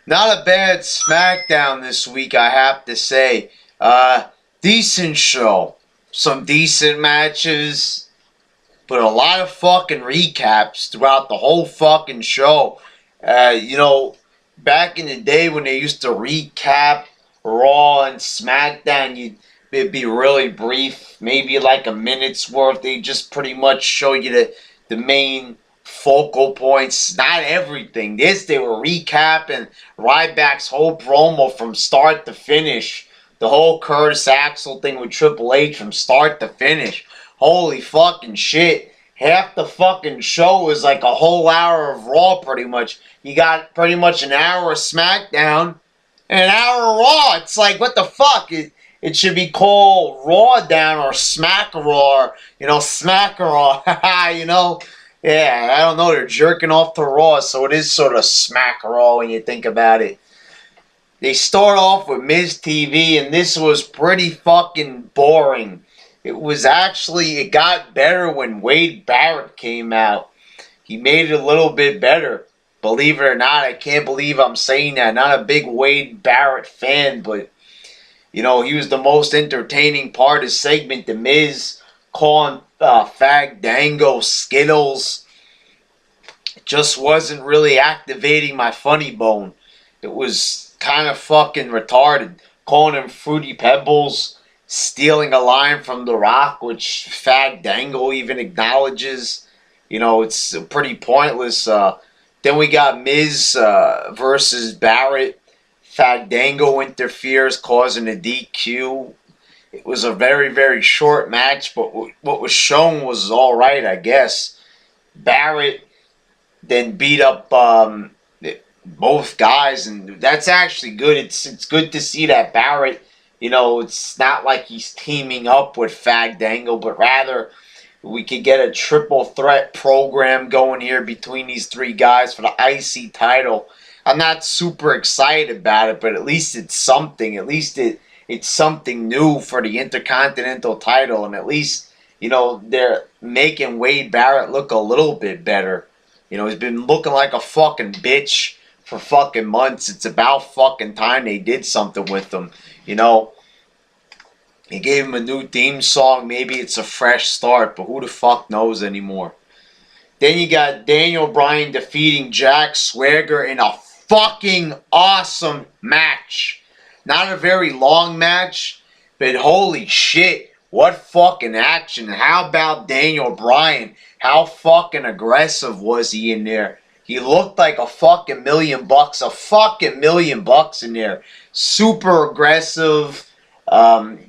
Not a bad Smackdown this week, I have to say. Decent show. Some decent matches, but a lot of fucking recaps throughout the whole fucking show. You know, back in the day when they used to recap Raw and Smackdown, it'd be really brief, maybe like a minute's worth. They just pretty much show you the main focal points, not everything. This, they were recapping Ryback's whole promo from start to finish. The whole Curtis Axel thing with Triple H from start to finish. Holy fucking shit. Half the fucking show is like a whole hour of Raw, pretty much. You got pretty much an hour of SmackDown and an hour of Raw. It's like, what the fuck? It should be called Raw Down or Smack Raw, Smack Raw. Yeah, I don't know. They're jerking off to Raw, so it is sort of Smack Raw when you think about it. They start off with Miz TV, and this was pretty fucking boring. It got better when Wade Barrett came out. He made it a little bit better. Believe it or not, I can't believe I'm saying that. Not a big Wade Barrett fan, but, he was the most entertaining part of the segment. The Miz calling Fag Dango Skittles. It just wasn't really activating my funny bone. It was kind of fucking retarded. Calling him Fruity Pebbles. Stealing a line from The Rock, which Fag Dango even acknowledges. It's pretty pointless. Then we got Miz versus Barrett. Fag Dango interferes, causing a DQ. It was a very, very short match, but what was shown was alright, I guess. Barrett then beat up both guys, and that's actually good. It's good to see that Barrett, it's not like he's teaming up with Fag Dango, but rather we could get a triple threat program going here between these three guys for the IC title. I'm not super excited about it, but at least it's something. At least it's something new for the Intercontinental title, and at least, they're making Wade Barrett look a little bit better. He's been looking like a fucking bitch for fucking months. It's about fucking time they did something with him. He gave him a new theme song. Maybe it's a fresh start, but who the fuck knows anymore? Then you got Daniel Bryan defeating Jack Swagger in a fucking awesome match. Not a very long match, but holy shit, what fucking action. How about Daniel Bryan? How fucking aggressive was he in there? He looked like a fucking $1 million, $1 million in there. Super aggressive,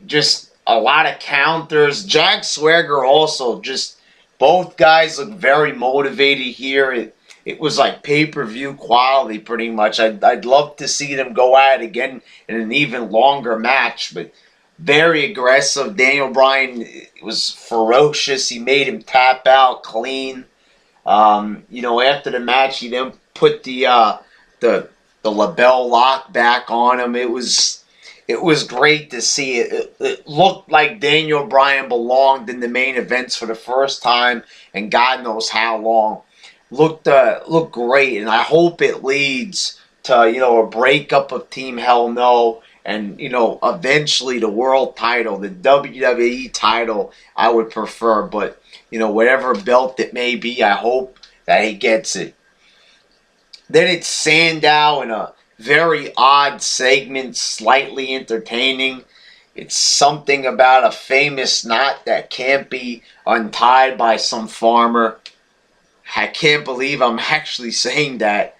just a lot of counters. Jack Swagger also, just both guys look very motivated here. It was like pay-per-view quality pretty much. I'd love to see them go at it again in an even longer match, but very aggressive. Daniel Bryan was ferocious. He made him tap out clean. After the match, he then put the label lock back on him. It was great to see. It looked like Daniel Bryan belonged in the main events for the first time, and God knows how long. Looked great, and I hope it leads to a breakup of Team Hell No, and eventually the world title, the WWE title. I would prefer, but whatever belt it may be, I hope that he gets it. Then it's Sandow in a very odd segment, slightly entertaining. It's something about a famous knot that can't be untied by some farmer. I can't believe I'm actually saying that.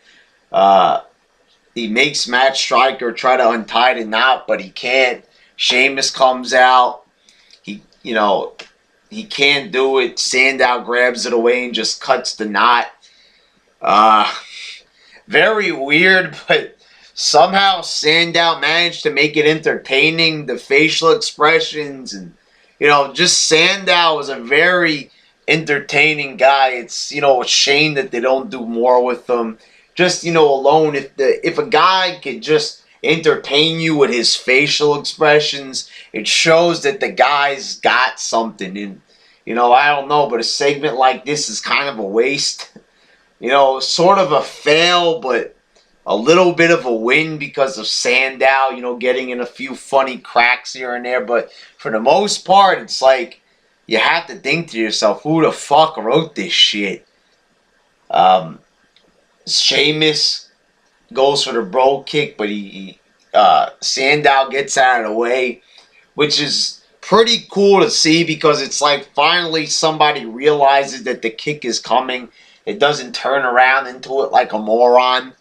He makes Matt Striker try to untie the knot, but he can't. Sheamus comes out. He can't do it. Sandow grabs it away and just cuts the knot. Very weird, but somehow Sandow managed to make it entertaining. The facial expressions and, just Sandow was a very entertaining guy. It's, a shame that they don't do more with him. Just, alone, if a guy could just entertain you with his facial expressions, it shows that the guy's got something. And, I don't know, but a segment like this is kind of a waste. Sort of a fail, but a little bit of a win because of Sandow, you know, getting in a few funny cracks here and there. But for the most part, it's like you have to think to yourself, who the fuck wrote this shit? Sheamus goes for the bro kick, but Sandow gets out of the way, which is pretty cool to see because it's like finally somebody realizes that the kick is coming. It doesn't turn around into it like a moron.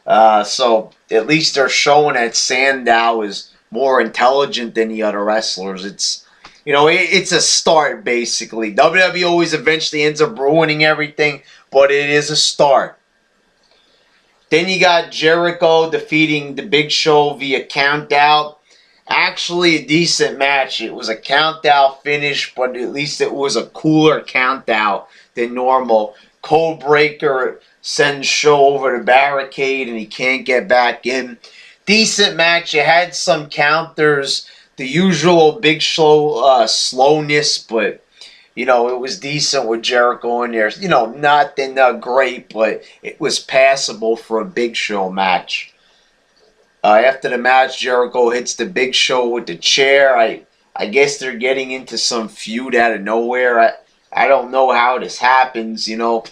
So at least they're showing that Sandow is more intelligent than the other wrestlers. It's, you know, it's a start basically. WWE always eventually ends up ruining everything, but it is a start. Then you got Jericho defeating the Big Show via countout. Actually a decent match. It was a countout finish, but at least it was a cooler countout than normal. Code Breaker sends Show over the barricade and he can't get back in. Decent match. You had some counters. The usual Big Show slowness, but you know, it was decent with Jericho in there. You know, nothing great, but it was passable for a Big Show match. After the match, Jericho hits the Big Show with the chair. I guess they're getting into some feud out of nowhere. I don't know how this happens, you know.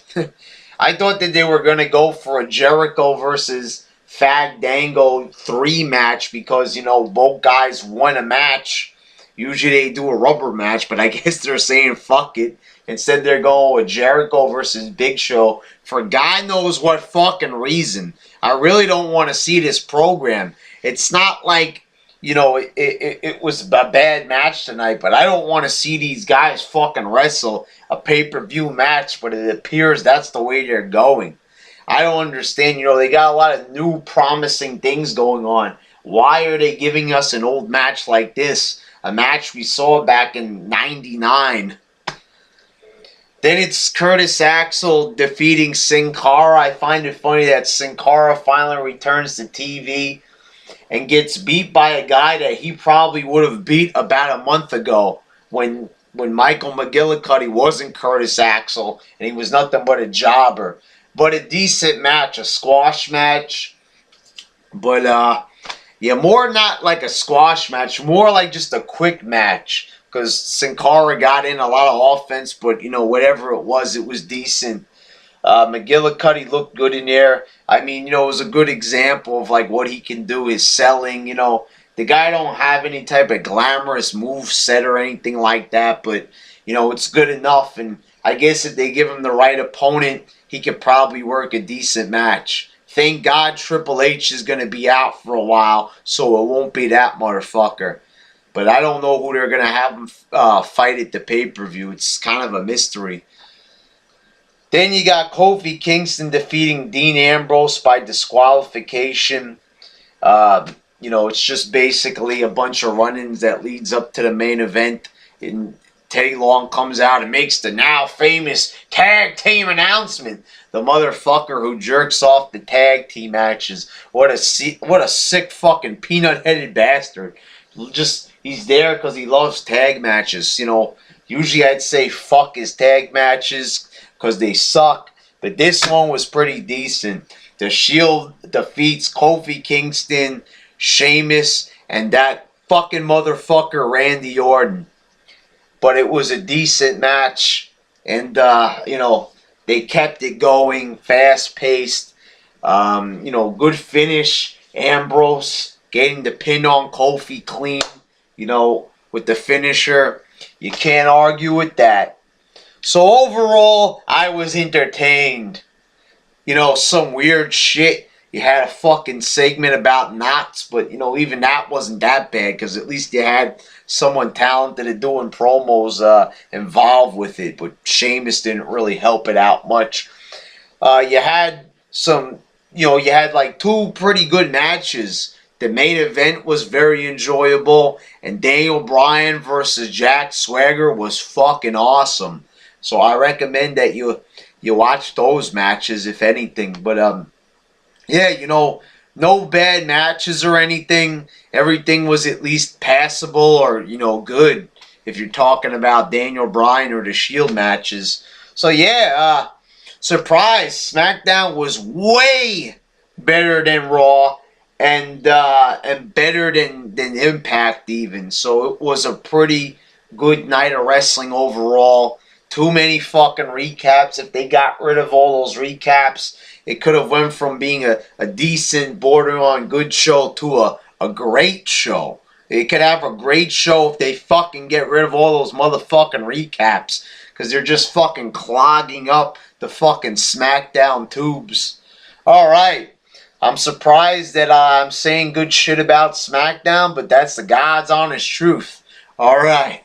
I thought that they were going to go for a Jericho versus Fandango 3 match because, you know, both guys won a match. Usually they do a rubber match, but I guess they're saying fuck it. Instead they're going with Jericho versus Big Show for God knows what fucking reason. I really don't want to see this program. It's not like, you know, it was a bad match tonight, but I don't want to see these guys fucking wrestle a pay-per-view match, but it appears that's the way they're going. I don't understand. You know, they got a lot of new promising things going on. Why are they giving us an old match like this? A match we saw back in '99. Then it's Curtis Axel defeating Sin Cara. I find it funny that Sin Cara finally returns to TV and gets beat by a guy that he probably would have beat about a month ago when Michael McGillicuddy wasn't Curtis Axel and he was nothing but a jobber. But a decent match, a squash match. But yeah, more not like a squash match, more like just a quick match. Because Sin Cara got in a lot of offense, but, you know, whatever it was decent. McGillicuddy looked good in there. I mean, you know, it was a good example of, like, what he can do, his selling. You know, the guy don't have any type of glamorous move set or anything like that, but, you know, it's good enough. And I guess if they give him the right opponent, he could probably work a decent match. Thank God Triple H is going to be out for a while, so it won't be that motherfucker. But I don't know who they're going to have him fight at the pay-per-view. It's kind of a mystery. Then you got Kofi Kingston defeating Dean Ambrose by disqualification. You know, it's just basically a bunch of run-ins that leads up to the main event. And Teddy Long comes out and makes the now famous tag team announcement. The motherfucker who jerks off the tag team matches. What a sick fucking peanut-headed bastard. He's there because he loves tag matches. You know, usually I'd say fuck his tag matches because they suck. But this one was pretty decent. The Shield defeats Kofi Kingston, Sheamus, and that fucking motherfucker Randy Orton. But it was a decent match. And, you know, they kept it going, fast-paced. You know, good finish. Ambrose getting the pin on Kofi clean. You know, with the finisher. You can't argue with that. So overall, I was entertained. You know, some weird shit. You had a fucking segment about knots, but, you know, even that wasn't that bad because at least you had someone talented at doing promos involved with it. But Sheamus didn't really help it out much. You had some, you know, you had like two pretty good matches. The main event was very enjoyable, and Daniel Bryan versus Jack Swagger was fucking awesome. So I recommend that you watch those matches, if anything. But yeah, you know, no bad matches or anything. Everything was at least passable or, you know, good if you're talking about Daniel Bryan or the Shield matches. So yeah, surprise, SmackDown was way better than Raw, and better than Impact even. So it was a pretty good night of wrestling overall. Too many fucking recaps. If they got rid of all those recaps, it could have went from being a decent, borderline good show to a great show. They could have a great show if they fucking get rid of all those motherfucking recaps. Because they're just fucking clogging up the fucking SmackDown tubes. Alright. I'm surprised that I'm saying good shit about SmackDown, but that's the God's honest truth. Alright.